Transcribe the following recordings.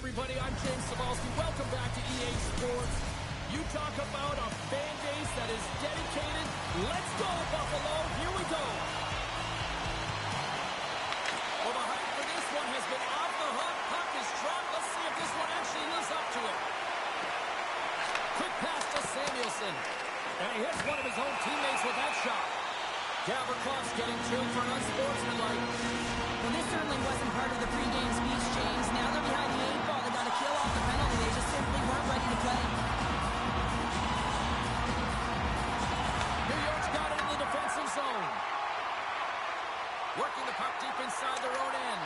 everybody, I'm James Cebulski. Welcome back to EA Sports. You talk about a fan base that is dedicated. Let's go, Buffalo. Here we go. Well, the hype for this one has been off the hook. Puck is dropped. Let's see if this one actually lives up to it. Quick pass to Samuelson. And he hits one of his own teammates with that shot. Gavrikov getting two for unsportsmanlike. Well, this certainly wasn't part of the pregame speech, James. Now they're behind the 8 ball. They got to kill off the penalty. They just simply weren't ready to play. New York's got it in the defensive zone. Working the puck deep inside their own end.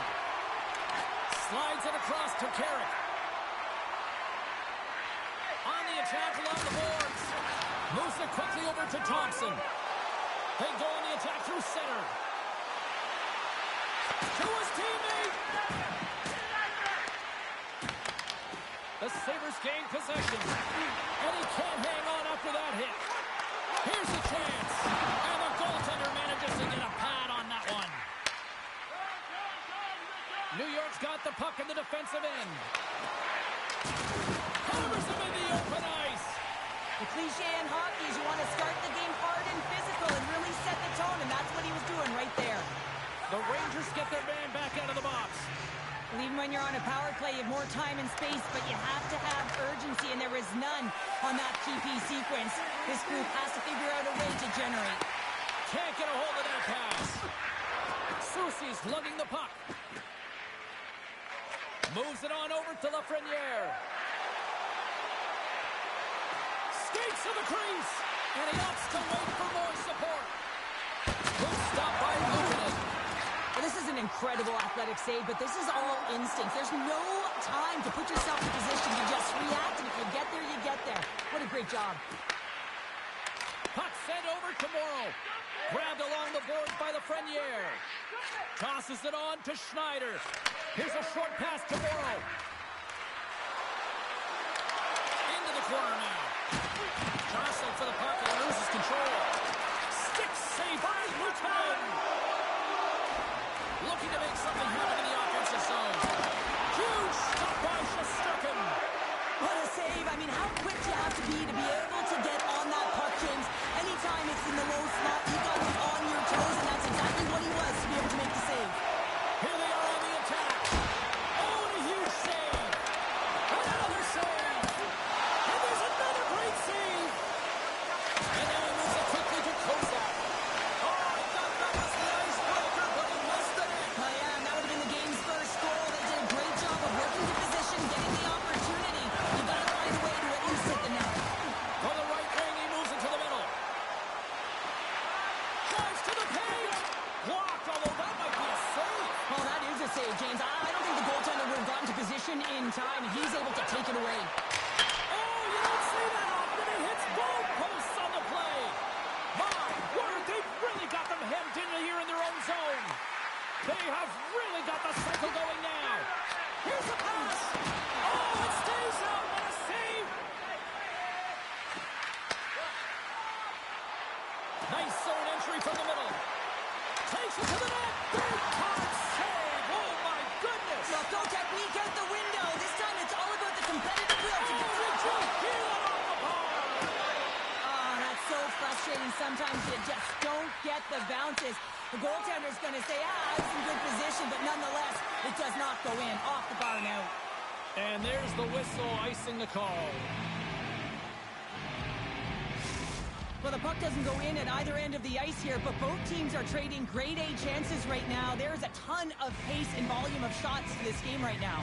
Slides it across to Carrick. On the attack along the boards. Moves it quickly over to Thompson. They go on the attack through center. To his teammate. The Sabres gain possession. And he can't hang on after that hit. Here's a chance. And the goaltender manages to get a pad on that one. New York's got the puck in the defensive end. Hammers him in the open ice. The cliche in hockey is you want to start the game hard and physical and really set the tone, and that's what he was doing right there. The Rangers get their man back out of the box. Well, even when you're on a power play, you have more time and space, but you have to have urgency, and there is none on that PP sequence. This group has to figure out a way to generate. Can't get a hold of that pass. Soucy's lugging the puck. Moves it on over to Lafreniere. Skates to the crease. And he opts to wait for more support. Good stop by Luukkonen. Well, this is an incredible athletic save, but this is all instinct. There's no time to put yourself in position to just react, and if you get there, you get there. What a great job. Puck sent over to Morrow. Grabbed along the boards by Lafreniere. Tosses it on to Schneider. Here's a short pass to Morrow. Into the corner now. Jostling for the puck and loses control. Stick save by Luukkonen. Looking to make something happen in the offensive zone. Huge stop by Shesterkin. What a save. I mean, how quick you have to be able to get on that puck, James. Anytime it's in the low slot, you got him on your toes, and that's exactly what he was to be able to make the save. Here they are on the attack. Oh, and a huge save. Another save. And there's another great save. And now he moves it quickly to Kozak. Oh, I thought that was the icebreaker, but he missed it. Oh, yeah, and that would have been the game's first goal. They did a great job of working the position, getting the opportunity. You got to find a way to at least hit the net. On the right wing, he moves into the middle. Drives to the paint. Blocked, although that might be a save. Well, that is a save, James. I don't think the goaltender would have gotten to position in time. He's able to take it away. Oh, you don't see that often. It hits both posts on the play. My word, they've really got them hemmed in here in their own zone. They have really got the cycle going now. Here's the pass. Oh, it stays out. What a save. Nice zone entry from the middle. Takes it to the net. Big time save. Oh, my goodness. Well, go technique out the window. This time it's all about the competitive will to get through. Oh, that's so frustrating. Sometimes you just don't get the bounces. The goaltender's going to say, I was in good position, but nonetheless, it does not go in. Off the bar now. And there's the whistle icing the call. Well, the puck doesn't go in at either end of the ice here, but both teams are trading grade A chances right now. There's a ton of pace and volume of shots to this game right now.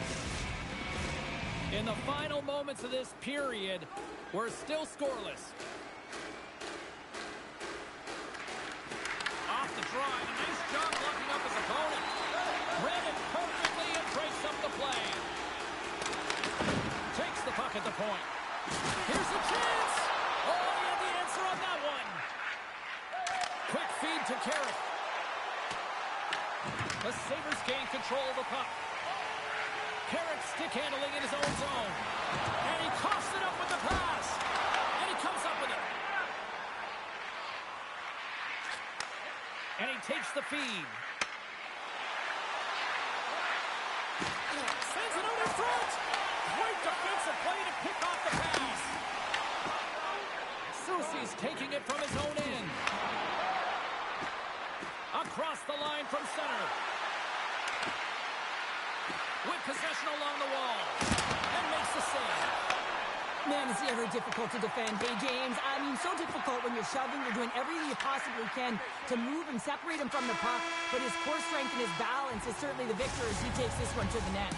In the final moments of this period, we're still scoreless. Off the drive, a nice job blocking up his opponent. Read it perfectly and breaks up the play. Takes the puck at the point. Here's a chance. Oh, he had the answer on that one. Quick feed to Carrick. The Sabres gain control of the puck. Carrick stick handling in his own zone. And he coughs it up with the pass. And he comes up with it. And he takes the feed. Sends it out in front. defensive play to pick off the pass. Susie's taking it from his own end. Across the line from center. With possession along the wall. And makes the save. Man, is he ever difficult to defend. Hey, James, I mean, so difficult when you're shoving. You're doing everything you possibly can to move and separate him from the puck. But his core strength and his balance is certainly the victor as he takes this one to the net.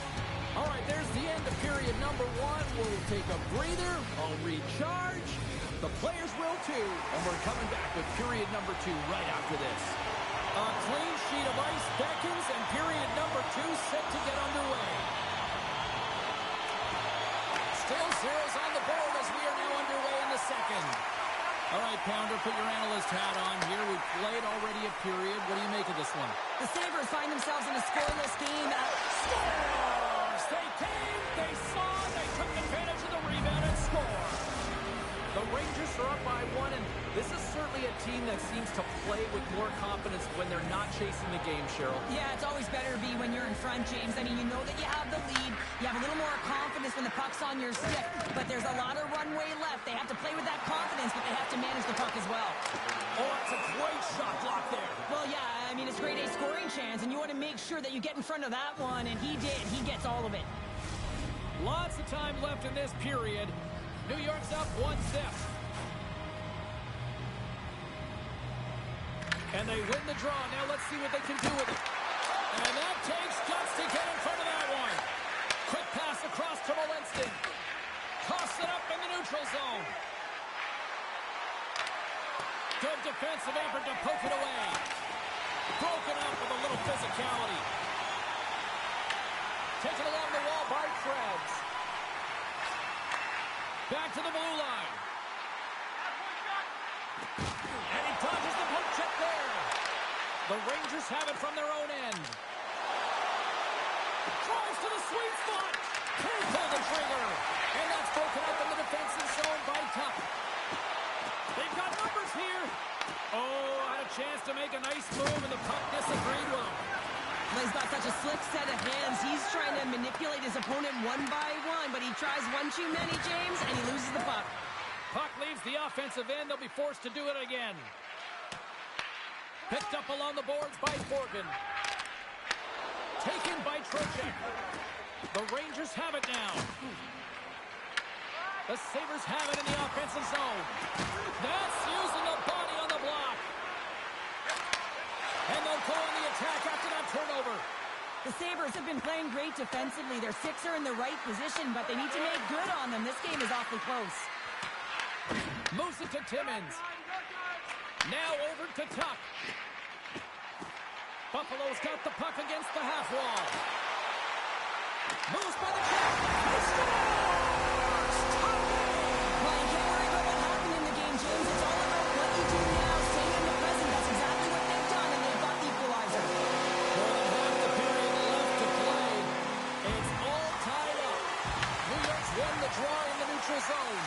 All right, there's the end of period number 1. We'll take a breather. I'll recharge. The players will too. And we're coming back with period number 2 right after this. A clean sheet of ice beckons, and period number 2 set to get underway. Still zeros on the board as we are now underway in the second. All right, Pounder, put your analyst hat on here. We've played already a period. What do you make of this one? The Sabres find themselves in a scoreless game. Scores! They came, they saw, they took advantage of the rebound and score. The Rangers are up by 1, and this is certainly a team that seems to play with more confidence when they're not chasing the game, Cheryl. Yeah, it's always better to be when you're in front, James. I mean, you know that you have the lead. You have a little more confidence when the puck's on your stick, but there's a lot of runway left. They have to play with that confidence, but they have to manage the puck as well. Oh, that's a great shot block there. Well, yeah, I mean, it's grade A scoring chance, and you want to make sure that you get in front of that one, and he did. He gets all of it. Lots of time left in this period. New York's up 1-0. And they win the draw. Now let's see what they can do with it. And that takes guts to get in front of that one. Quick pass across to Walensky. Toss it up in the neutral zone. Good defensive effort to poke it away. Broken up with a little physicality. Taken along the wall by Krebs. Back to the blue line. And he dodges the poke check there. The Rangers have it from their own end. Drives to the sweet spot. Can't pull the trigger. And that's broken up in the defensive zone by Tuck. They've got numbers here. Oh, had a chance to make a nice move, and the puck disagreed with him. He's got such a slick set of hands. He's trying to manipulate his opponent one by one, but he tries one too many, James, and he loses the puck. Puck leaves the offensive end. They'll be forced to do it again. Picked up along the boards by Forgan. Taken by Trocheck. The Rangers have it now. The Sabres have it in the offensive zone. That's using the body on the block. And they'll go on the attack after that turnover. The Sabres have been playing great defensively. Their six are in the right position, but they need to make good on them. This game is awfully close. Moves it to Timmins. Now over to Tuck. Buffalo's got the puck against the half wall. Moves by the check. He scores! Well, you can't worry about what happened in the game, James. It's all about what you do now. Stay in the present. That's exactly what they've done, and they've got the equalizer. More than half the period left to play. It's all tied up. New York's won the draw in the neutral zone.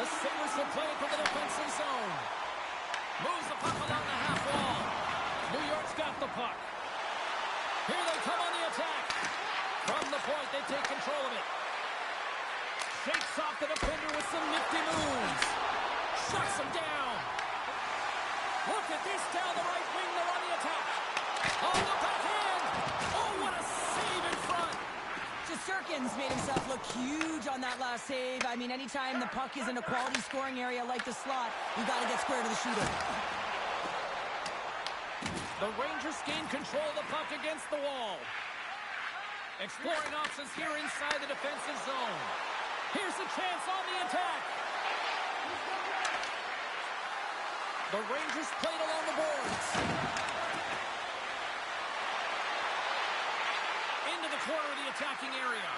The Sabres will play it to the defensive zone. Moves the puck along the half wall. New York's got the puck. Here they come on the attack. From the point, they take control of it. Shakes off the defender with some nifty moves. Shuts him down. Look at this down the right wing. They're on the attack. On the backhand. Oh, what a save in front. Shesterkin's made himself look huge on that last save. I mean, anytime the puck is in a quality scoring area like the slot, you got to get square to the shooter. The Rangers gain control of the puck against the wall. Exploring options here inside the defensive zone. Here's a chance on the attack. The Rangers played along the boards. Into the corner of the attacking area.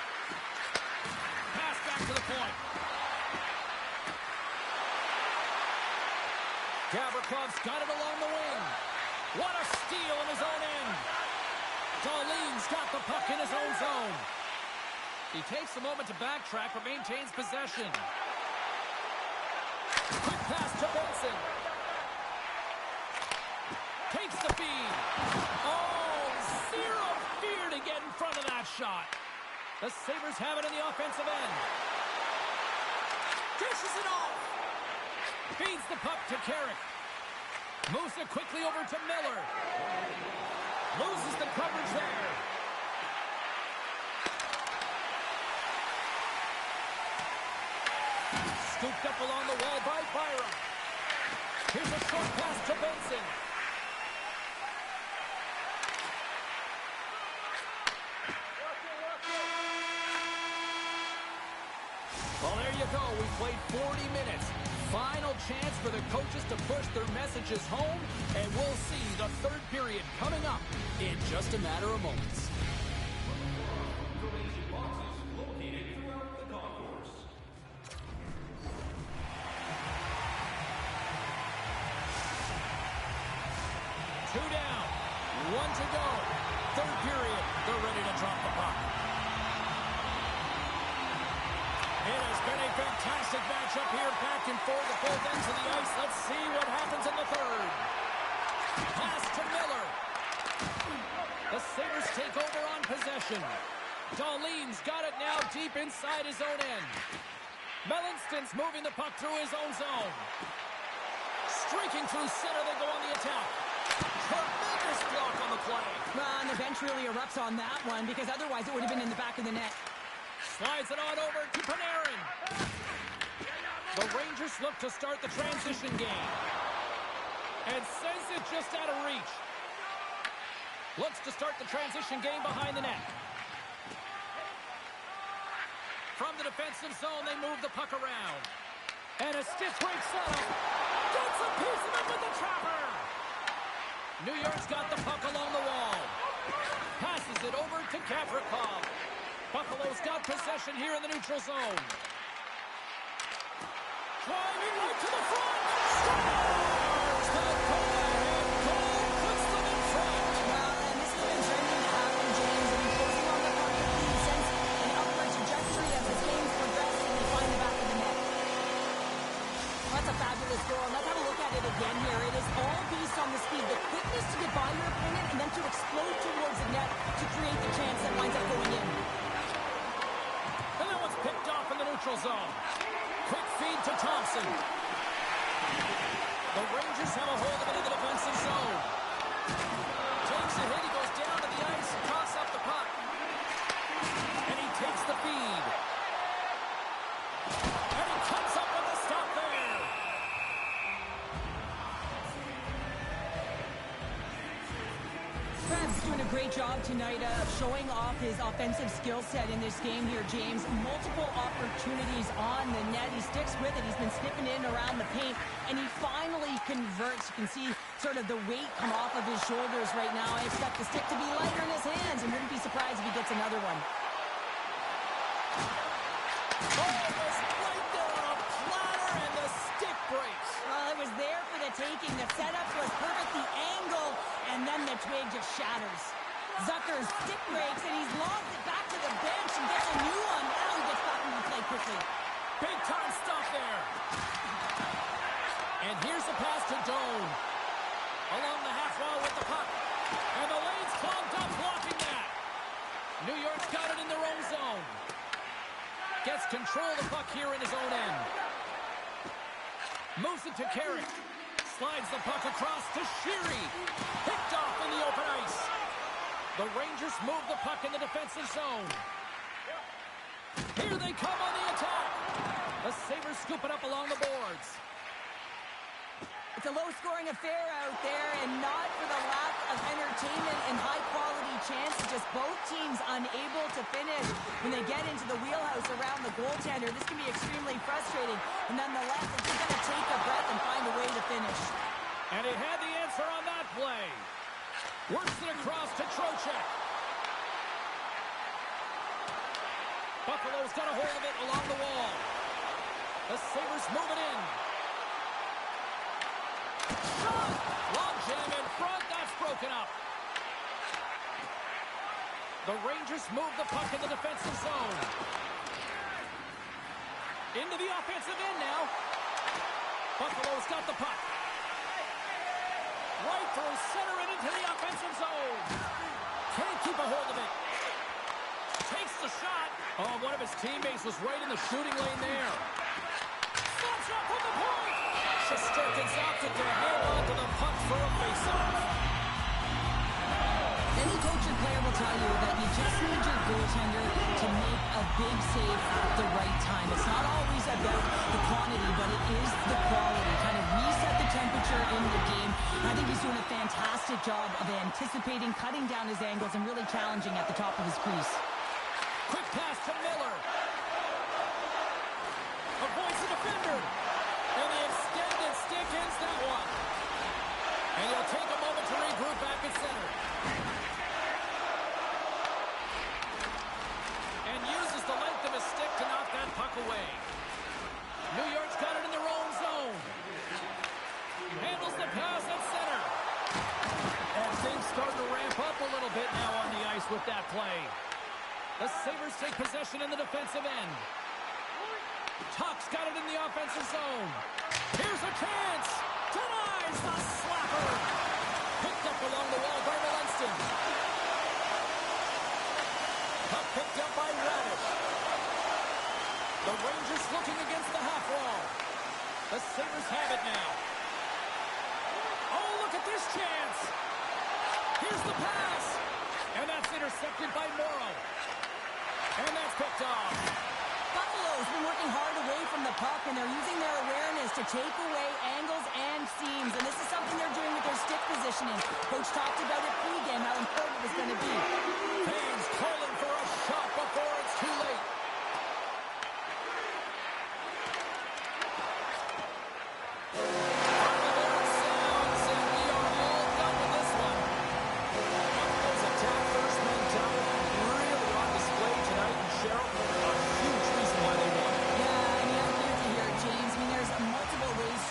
Pass back to the point. Gavrikov's got it along the wing. What a steal in his own end. Darlene's got the puck in his own zone. He takes a moment to backtrack, but maintains possession. Quick pass to Benson. Takes the feed. Oh, zero fear to get in front of that shot. The Sabres have it in the offensive end. Dishes it off. Feeds the puck to Carrick. Moves it quickly over to Miller. Loses the coverage there. Scooped up along the wall by Byram. Here's a short pass to Benson. Well, there you go. We played 40 minutes. Final chance for the coaches to push their messages home, and we'll see the third period coming up in just a matter of moments. Two down, one to go. Third period, they're ready to drop the puck. It has been a fantastic matchup here, back and forth at both ends of the ice. Let's see what happens in the third. Pass to Miller. The Sabres take over on possession. Dahlin's got it now deep inside his own end. Melinston's moving the puck through his own zone. Streaking through center, they go on the attack. Tremendous block on the play. Well, and the bench really erupts on that one, because otherwise it would have been in the back of the net. Slides it on over to Panarin. The Rangers look to start the transition game. And sends it just out of reach. Looks to start the transition game behind the net. From the defensive zone, they move the puck around. And a stiff break setup. Gets a piece of it with the trapper. New York's got the puck along the wall. Passes it over to Gavrikov. Buffalo's got possession here in the neutral zone. Driving right to the front. Scores! The go-ahead goal puts them in front. Well, and this has been trending to happen, James. I mean, forcing on the puck quickly sends an upward trajectory as this game's progressing and they find the back of the net. That's a fabulous goal. And let's have a look at it again here. It is all based on the speed, the quickness to get by your opponent and then to explode towards the net to create the chance that winds up going in. And that one's picked off in the neutral zone. Quick feed to Thompson. The Rangers have a hold of it in the defensive zone. Takes a hit, he goes down to the ice, toss up the puck. And he takes the feed. And he comes up with the stop there. Krebs doing a great job tonight of showing off his offensive skill set in this game here, James. Multiple opportunities on the net. He sticks with it. He's been sniffing in around the paint, and he finally converts. You can see sort of the weight come off of his shoulders right now. I expect the stick to be lighter in his hands, and wouldn't be surprised if he gets another one. Almost right there on a platter, and the stick breaks. Well, it was there for the taking. The setup was perfect, the angle, and then the twig just shatters. Zucker's stick breaks, and he's lobbed it back to the bench and gets a new one. Now he gets back into play quickly. Big time stop there. And here's the pass to Doan. Along the half wall with the puck. And the lane's clogged up, blocking that. New York's got it in their own zone. Gets control of the puck here in his own end. Moves it to Carrick. Slides the puck across to Sheary. Picked off in the open ice. The Rangers move the puck in the defensive zone. Here they come on the attack. The Sabres scoop it up along the boards. It's a low-scoring affair out there, and not for the lack of entertainment and high-quality chances. Just both teams unable to finish when they get into the wheelhouse around the goaltender. This can be extremely frustrating. And nonetheless, it's just going to take a breath and find a way to finish. And he had the answer on that play. Works it across to Trocheck. Buffalo's got a hold of it along the wall. The Sabres move it in. Shot! Long jam in front. That's broken up. The Rangers move the puck in the defensive zone. Into the offensive end now. Buffalo's got the puck. Right through center and into the offensive zone. Can't keep a hold of it. Takes the shot. Oh, one of his teammates was right in the shooting lane there. Slap shot from the point. Shesterkin's opted to hang on to the puck for a faceoff. Any coach or player will tell you that you just need your goaltender to make a big save at the right time. It's not always about the quantity, but it is the quality. Kind of reset the temperature in the game. I think he's doing a fantastic job of anticipating, cutting down his angles, and really challenging at the top of his crease. Quick pass to Miller. Avoids the defender. And the extended stick ends that one. And he'll take a moment to regroup back at center. And uses the length of his stick to knock that puck away. New York's got it in their own zone. Handles the pass at center. And things starting to ramp up a little bit now on the ice with that play. The Sabres take possession in the defensive end. Tuck's got it in the offensive zone. Here's a chance. Denies the slapper. Picked up along the wall by Melanston. Puck picked up by Radish. The Rangers looking against the half wall. The Sabres have it now. Oh, look at this chance. Here's the pass. And that's intercepted by Morrow. And that's picked off. Buffalo's been working hard away from the puck, and they're using their awareness to take away angles and seams. And this is something they're doing with their stick positioning. Coach talked about it pregame, how important it was going to be. Fans calling for a shot before it's too late.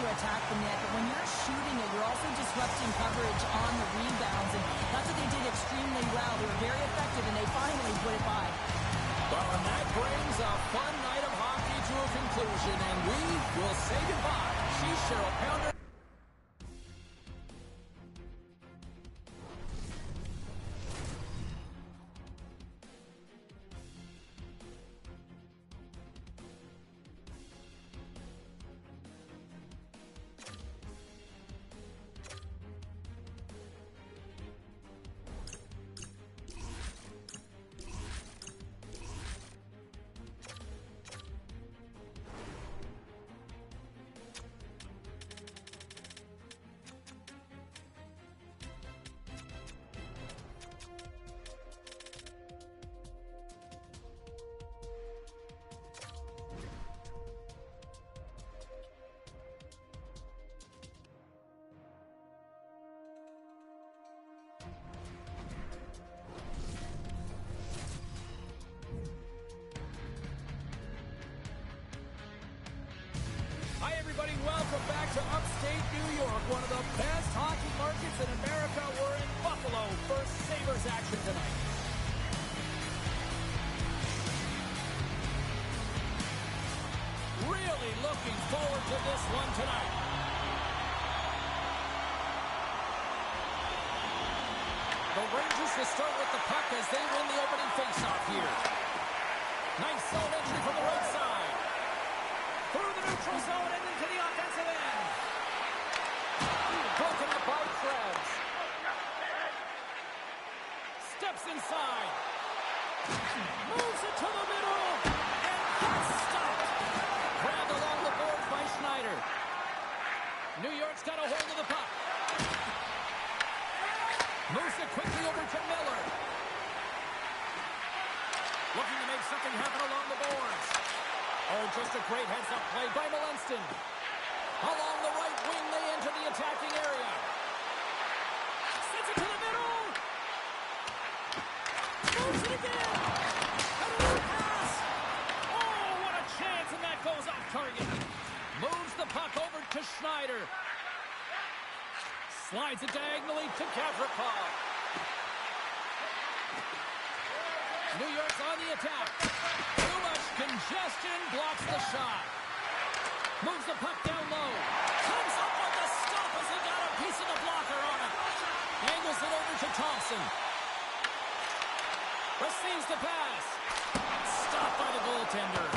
Attack the net, but when you're shooting it, you're also disrupting coverage on the rebounds, and that's what they did extremely well. They were very effective, and they finally put it by. Well, and that brings a fun night of hockey to a conclusion, and we will say goodbye. She's Cheryl Pounder. Hi, everybody. Welcome back to upstate New York, one of the best hockey markets in America. We're in Buffalo for Sabres action tonight. Really looking forward to this one tonight. The Rangers will start with the puck as they win the opening faceoff here. Nice zone entry from the right side. Through the neutral zone and into the offensive end. Broken up by Krebs. Steps inside. Moves it to the middle. And gets stopped. Grabbed along the boards by Schneider. New York's got a hold of the puck. Moves it quickly over to Miller. Looking to make something happen along the boards. Oh, just a great heads-up play by Melanston. Along the right wing, they enter the attacking area. Sends it to the middle. Moves it again. Another pass. Oh, what a chance, and that goes off target. Moves the puck over to Schneider. Slides it diagonally to Gavrikov. New York's on the attack. Too much congestion, blocks the shot. Moves the puck down low. Comes up with the stop as he got a piece of the blocker on it. Angles it over to Thompson. Receives the pass. Stopped by the goaltender.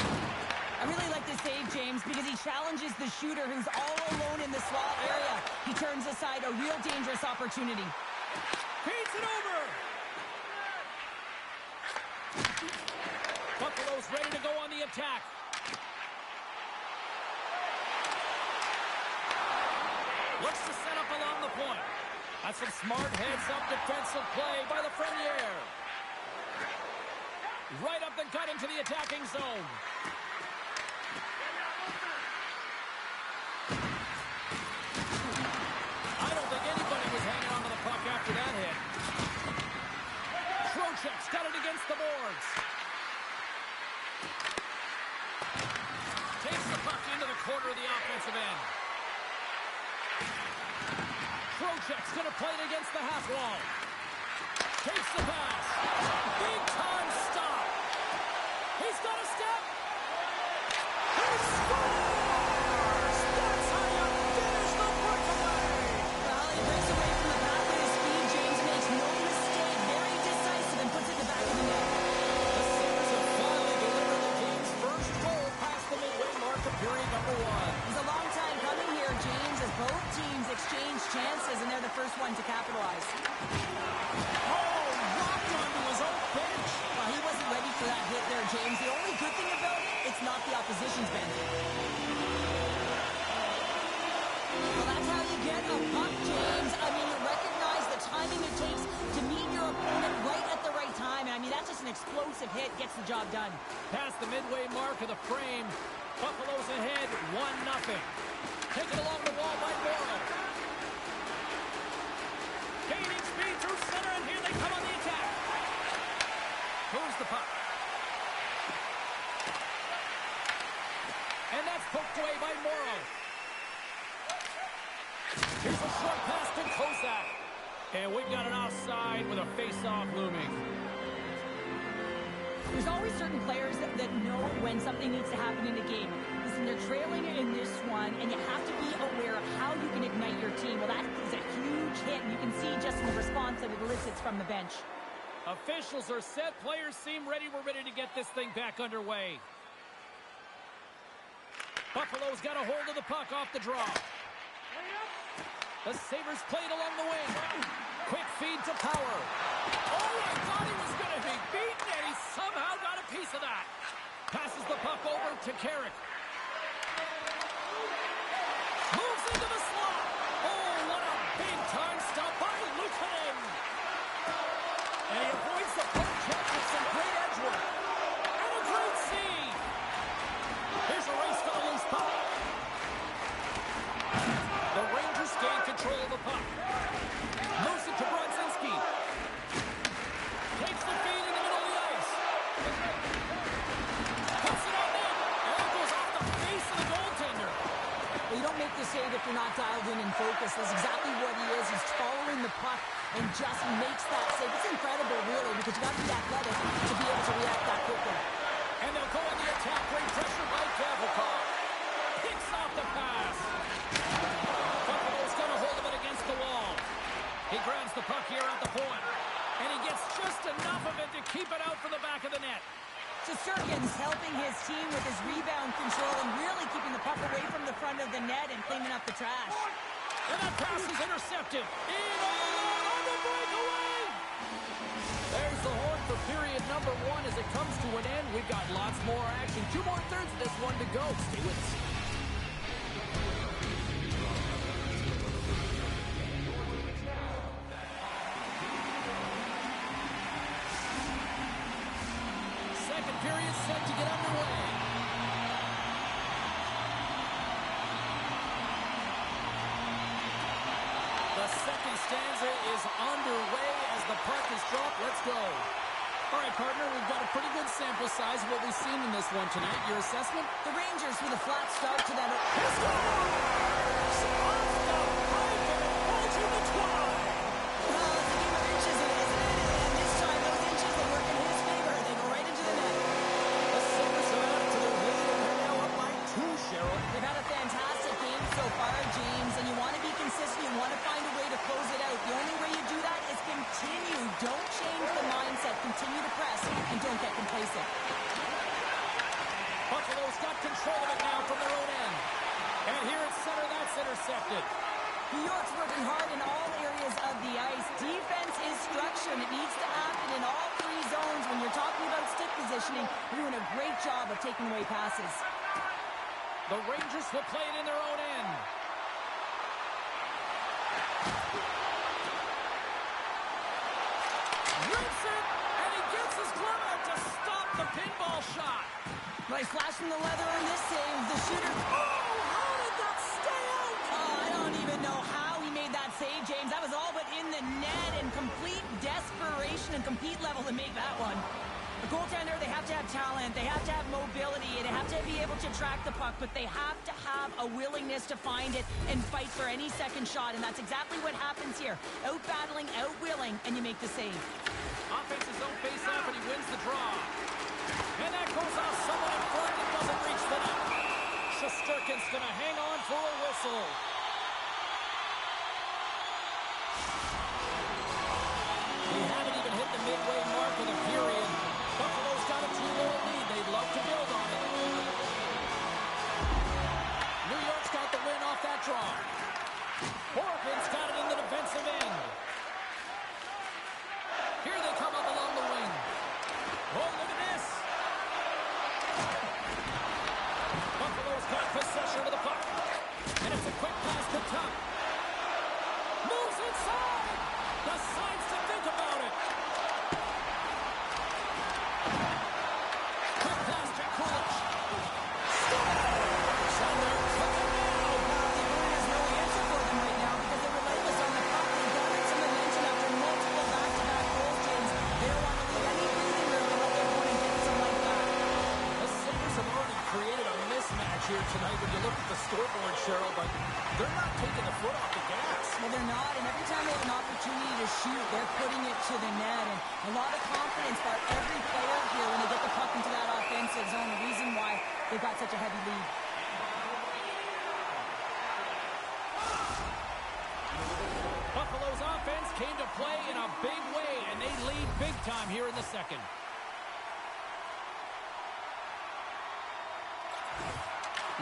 I really like this save, James, because he challenges the shooter who's all alone in the slot area. He turns aside a real dangerous opportunity. Feeds it over. Buffalo's ready to go on the attack. Looks to set up along the point. That's some smart heads-up defensive play by the Frenier. Right up the gut into the attacking zone. I don't think anybody was hanging on to the puck after that hit. Trocheck's got it against the boards. Takes the puck into the corner of the offensive end. Trocheck's going to play it against the half wall. Takes the pass. Big time stop. He's got a step. He scores! That's how you finish the breakaway. Well, he breaks away from the back with his speed. James makes no mistake. Very decisive and puts it in the back of the net. The Sabres have finally delivered the game's first goal past the midway mark of period number 1. It's a long time coming here, James, as both teams exchange chances, and they're the first one to capitalize. Rocked onto his own bench. Well, he wasn't ready for that hit there, James. The only good thing about it, it's not the opposition's bench. Well, that's how you get a puck, James. I mean, you recognize the timing it takes to meet your opponent right at the right time. And I mean, that's just an explosive hit, gets the job done. Past the midway mark of the frame, Buffalo's ahead 1-0. Taken along the wall by Morrow. Gaining speed through center, and here they come on the attack. Moves the puck. And that's poked away by Morrow. Here's a short pass to Kozak. And we've got an offside with a face-off looming. There's always certain players that know when something needs to happen in a game. Listen, they're trailing in this one, and you have to be aware of how you can ignite your team. Well, that is a huge hit, and you can see just in the response that it elicits from the bench. Officials are set. Players seem ready. We're ready to get this thing back underway. Buffalo's got a hold of the puck off the draw. The Sabres played along the wing. Quick feed to Power. Oh, I thought he was going to be beaten, and he somehow got a piece of that. Passes the puck over to Carrick. Moves into the slot. Oh, what a big-time stop by Luukkonen. And he avoids the puck catch with some great edge work. And a great save. Here's a race for the loose puck. The Rangers gain control of the puck. Moves it to Brodzinski. Takes the feed in the middle of the ice. Puts it on net. And it goes off the face of the goaltender. Well, you don't make the save if you're not dialed in and focused. That's exactly what he is. He's following the puck and just makes that save. It's incredible, really, because you got to be athletic to be able to react that quickly. And they'll go on the attack. Great pressure by Gavrikov. Picks off the pass. Buffalo's got a hold of it against the wall. He grabs the puck here at the point. And he gets just enough of it to keep it out for the back of the net. Shesterkin's helping his team with his rebound control and really keeping the puck away from the front of the net and cleaning up the trash. And that pass is intercepted. In on the breakaway. There's the horn for period number 1 as it comes to an end. We've got lots more action. 2 more thirds of this one to go. Stay with us. Second period set to get underway. The second stanza is underway as the puck is dropped. Let's go. All right, partner, we've got a pretty good sample size of what we've seen in this one tonight. Your assessment? The Rangers with a flat start to that. He scores! Off the pipe and it falls in the twine. Well, it's a game of inches, isn't it? And this time those inches will work in his favor. They and don't get complacent. Buffalo's got control of it now from their own end. And here at center, that's intercepted. New York's working hard in all areas of the ice. Defense is structure, and it needs to happen in all three zones. When you're talking about stick positioning, you're doing a great job of taking away passes. The Rangers will play it in their own end. Rips it, and he gets his glove out to stop the pinball shot. Nice flash from the leather on this save. The shooter... Oh, how did that stay out? Oh, I don't even know how he made that save, James. That was all but in the net, and complete desperation and compete level to make that one. The goaltender, they have to have talent, they have to have mobility, they have to be able to track the puck, but they have to have a willingness to find it and fight for any second shot, and that's exactly what happens here. Out-battling, out-willing, and you make the save. Offense's own face-off, and he wins the draw. And that goes off someone in front that doesn't reach the net. Shesterkin's going to hang on for a whistle. We haven't even hit the midway mark of the period. Buffalo's got a 2-goal lead. They'd love to build on it. New York's got the win off that draw. Oregon's got it in the defensive end. Here they come up along the wing. Oh, look at this. Buffalo's got possession of the puck. And it's a quick pass to Tuck. Moves inside. Decides to think about it. Quick pass to Kulich. Sander took it now. There's no answer for them right now because they're relentless on the puck. They've gathered some momentum after multiple back-to-back goals, James. They don't want to leave any breathing room to let their opponent get some like that. The Sabres have already created a mismatch here tonight when you look at the scoreboard, Cheryl, but they're not taking the foot off the gas. Well, they're not, and every time they have an opportunity to shoot, they're putting it to the net, and a lot of confidence by every player here when they get the puck into that offensive zone, the reason why they've got such a heavy lead. Buffalo's offense came to play in a big way, and they lead big time here in the second.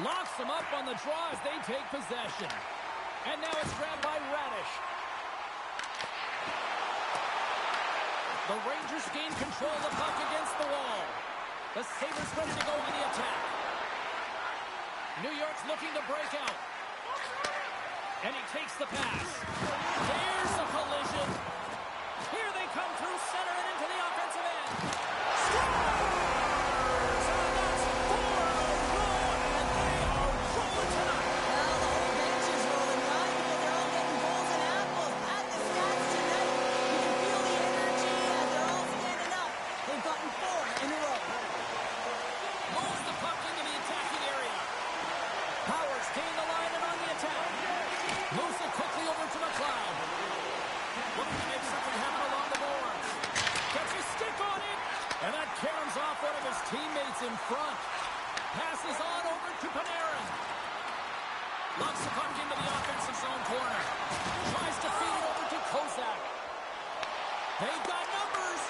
Locks them up on the draw as they take possession. And now it's grabbed by Radish. The Rangers gain control of the puck against the wall. The Sabres ready to go on the attack. New York's looking to break out. And he takes the pass. There's a collision. Here they come through center and into the offensive end. Scores! And that's 4 in a row, and they are rolling tonight. Well, the whole bench is rolling by because they're all getting goals and apples. At the stats tonight, you can feel the energy as they're all standing up. They've gotten 4 in a row. Moves the puck into the attacking area. Powers gained the line and on the attack. Moves it quickly over to McLeod. Looking to make something happen along the boards. Gets a stick on it. And that caroms off one of his teammates in front. Passes on over to Panarin. Locks the puck into the offensive zone corner. Tries to feed it over to Kozak. They've got numbers.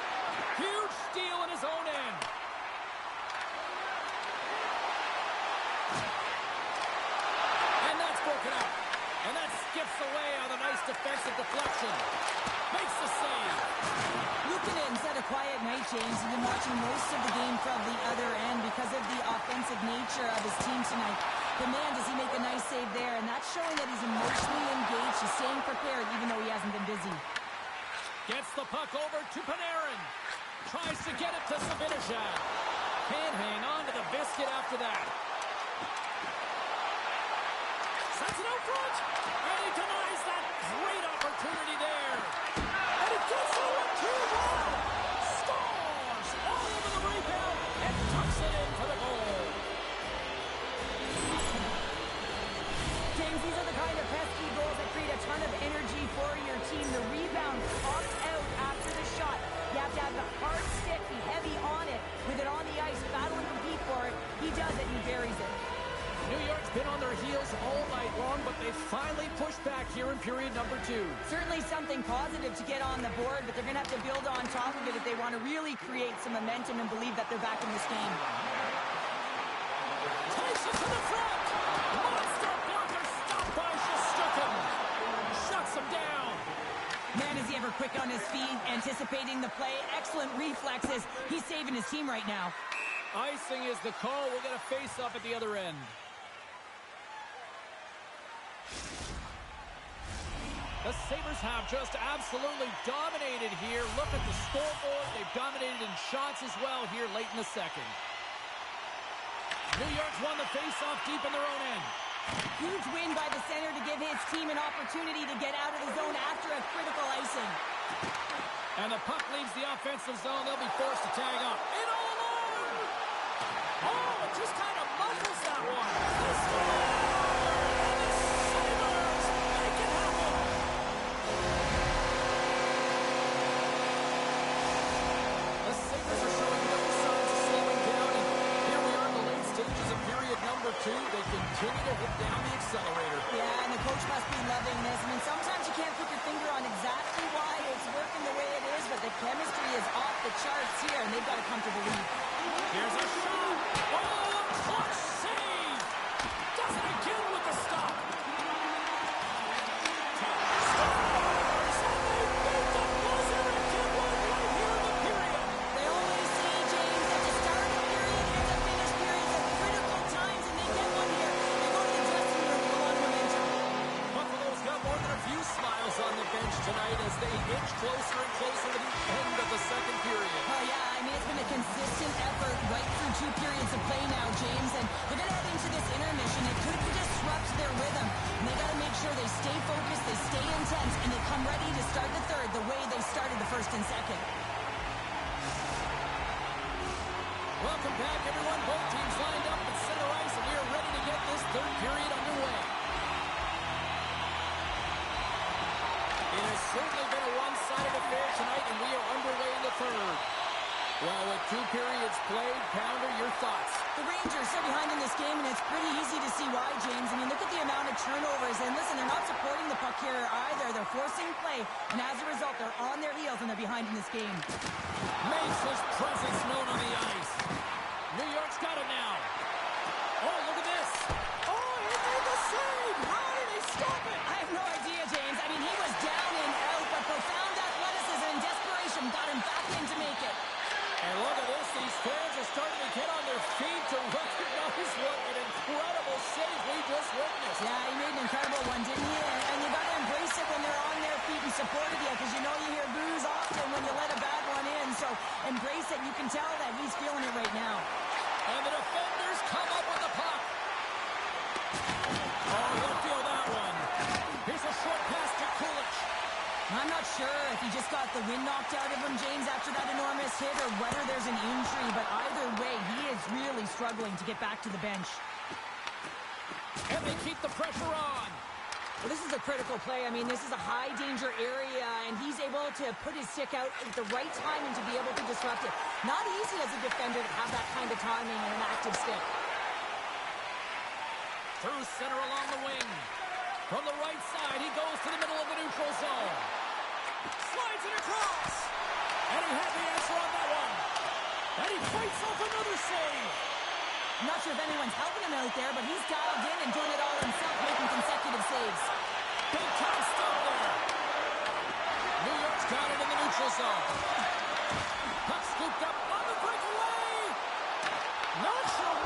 Huge steal in his own end. And that's broken up. And that skips away on a nice defensive deflection. Makes the save. Luukkonen's had a quiet night, James. He's been watching most of the game from the other end because of the offensive nature of his team tonight. But man, does he make a nice save there. And that's showing that he's emotionally engaged. He's staying prepared even though he hasn't been busy. Gets the puck over to Panarin. Tries to get it to Zibanejad. Can't hang on to the biscuit after that. Sends it out front. And he denies that great opportunity there. And he gets it with 2-1. Scores all over the rebound and tucks it in for the goal. James, these are the kind of pesky goals that create a ton of energy for your team. The rebound pops out after the shot. You have to have the hard stick, be heavy on it, with it on the ice, battle and compete for it. He does it, he buries it. New York's been on their heels all night long, but they finally pushed back here. here in period number 2. Certainly something positive to get on the board, but they're going to have to build on top of it if they want to really create some momentum and believe that they're back in this game. Takes it to the front. Monster blocker stopped by Shestukin. Shuts him down. Man, is he ever quick on his feet, anticipating the play. Excellent reflexes. He's saving his team right now. Icing is the call. We'll get a face-up at the other end. The Sabres have just absolutely dominated here. Look at the scoreboard. They've dominated in shots as well here late in the second. New York's won the face-off deep in their own end. Huge win by the center to give his team an opportunity to get out of the zone after a critical icing. And the puck leaves the offensive zone. They'll be forced to tag up. In all alone! Oh, it just kind of muffles that one. They score! They continue to hit down the accelerator. Yeah, and the coach must be loving this. I mean, sometimes you can't put your finger on exactly why it's working the way it is, but the chemistry is off the charts here, and they've got a comfortable lead. Here's a shot. Oh, clutch save. Does it again with the stop. Scores! And they beat the buzzer and get one right here in the period. They always say, James, that the start of the period and the finish period are critical times, and they get one here. They go to the dressing room with a lot of momentum. Buffalo's got more than a few smiles on the bench tonight as they inch closer and closer to the end of the second period. Oh, yeah, I mean, it's been a consistent effort right through 2 periods of play now, James, and they're going to head into this intermission. It could disrupt their rhythm, and they got to make sure they stay focused, they stay intense, and they come ready to start the third the way they started the first and second. Welcome back, everyone. Both teams lined up at center ice, and we are ready to get this third period underway. It has certainly been a one-sided affair tonight, and we are underway in the third. Well, with 2 periods played, Pounder, your thoughts? The Rangers are behind in this game, and it's pretty easy to see why, James. I mean, look at the amount of turnovers, and listen, they're not supporting the puck here either. They're forcing play, and as a result, they're on their heels, and they're behind in this game. Makes his presence known on the ice. New York's got it now. Oh, look at this. Oh, he made the save. How did he stop it? I have no idea, James. I mean, he was down and out, but profound athleticism and desperation got him back in to make it. And look at this. These fans are starting to get on their feet to recognize what an incredible save we just witnessed. Yeah, he made an incredible one, didn't he? And you got to embrace it when they're on their feet and support of you, because you know you hear boos often when you let a bad one in. So embrace it. You can tell that he's feeling it right now. And the defenders come up with the puck. Oh, he'll feel that one. Here's a short pass to Kulich. I'm not sure if he just got the wind knocked out of him, James, after that enormous hit, or whether there's an injury, but either way, he is really struggling to get back to the bench. And they keep the pressure on. Well, this is a critical play. I mean, this is a high-danger area, and he's able to put his stick out at the right time and to be able to disrupt it. Not easy as a defender to have that kind of timing and an active stick. Through center along the wing. From the right side, he goes to the middle of the neutral zone. Slides it across. And he had the answer on that one. And he fights off another save. I'm not sure if anyone's helping him out there, but he's dialed in and doing it all himself, making consecutive saves. Big time stop there. New York's got it in the neutral zone. Puck scooped up on the breakaway. Not sure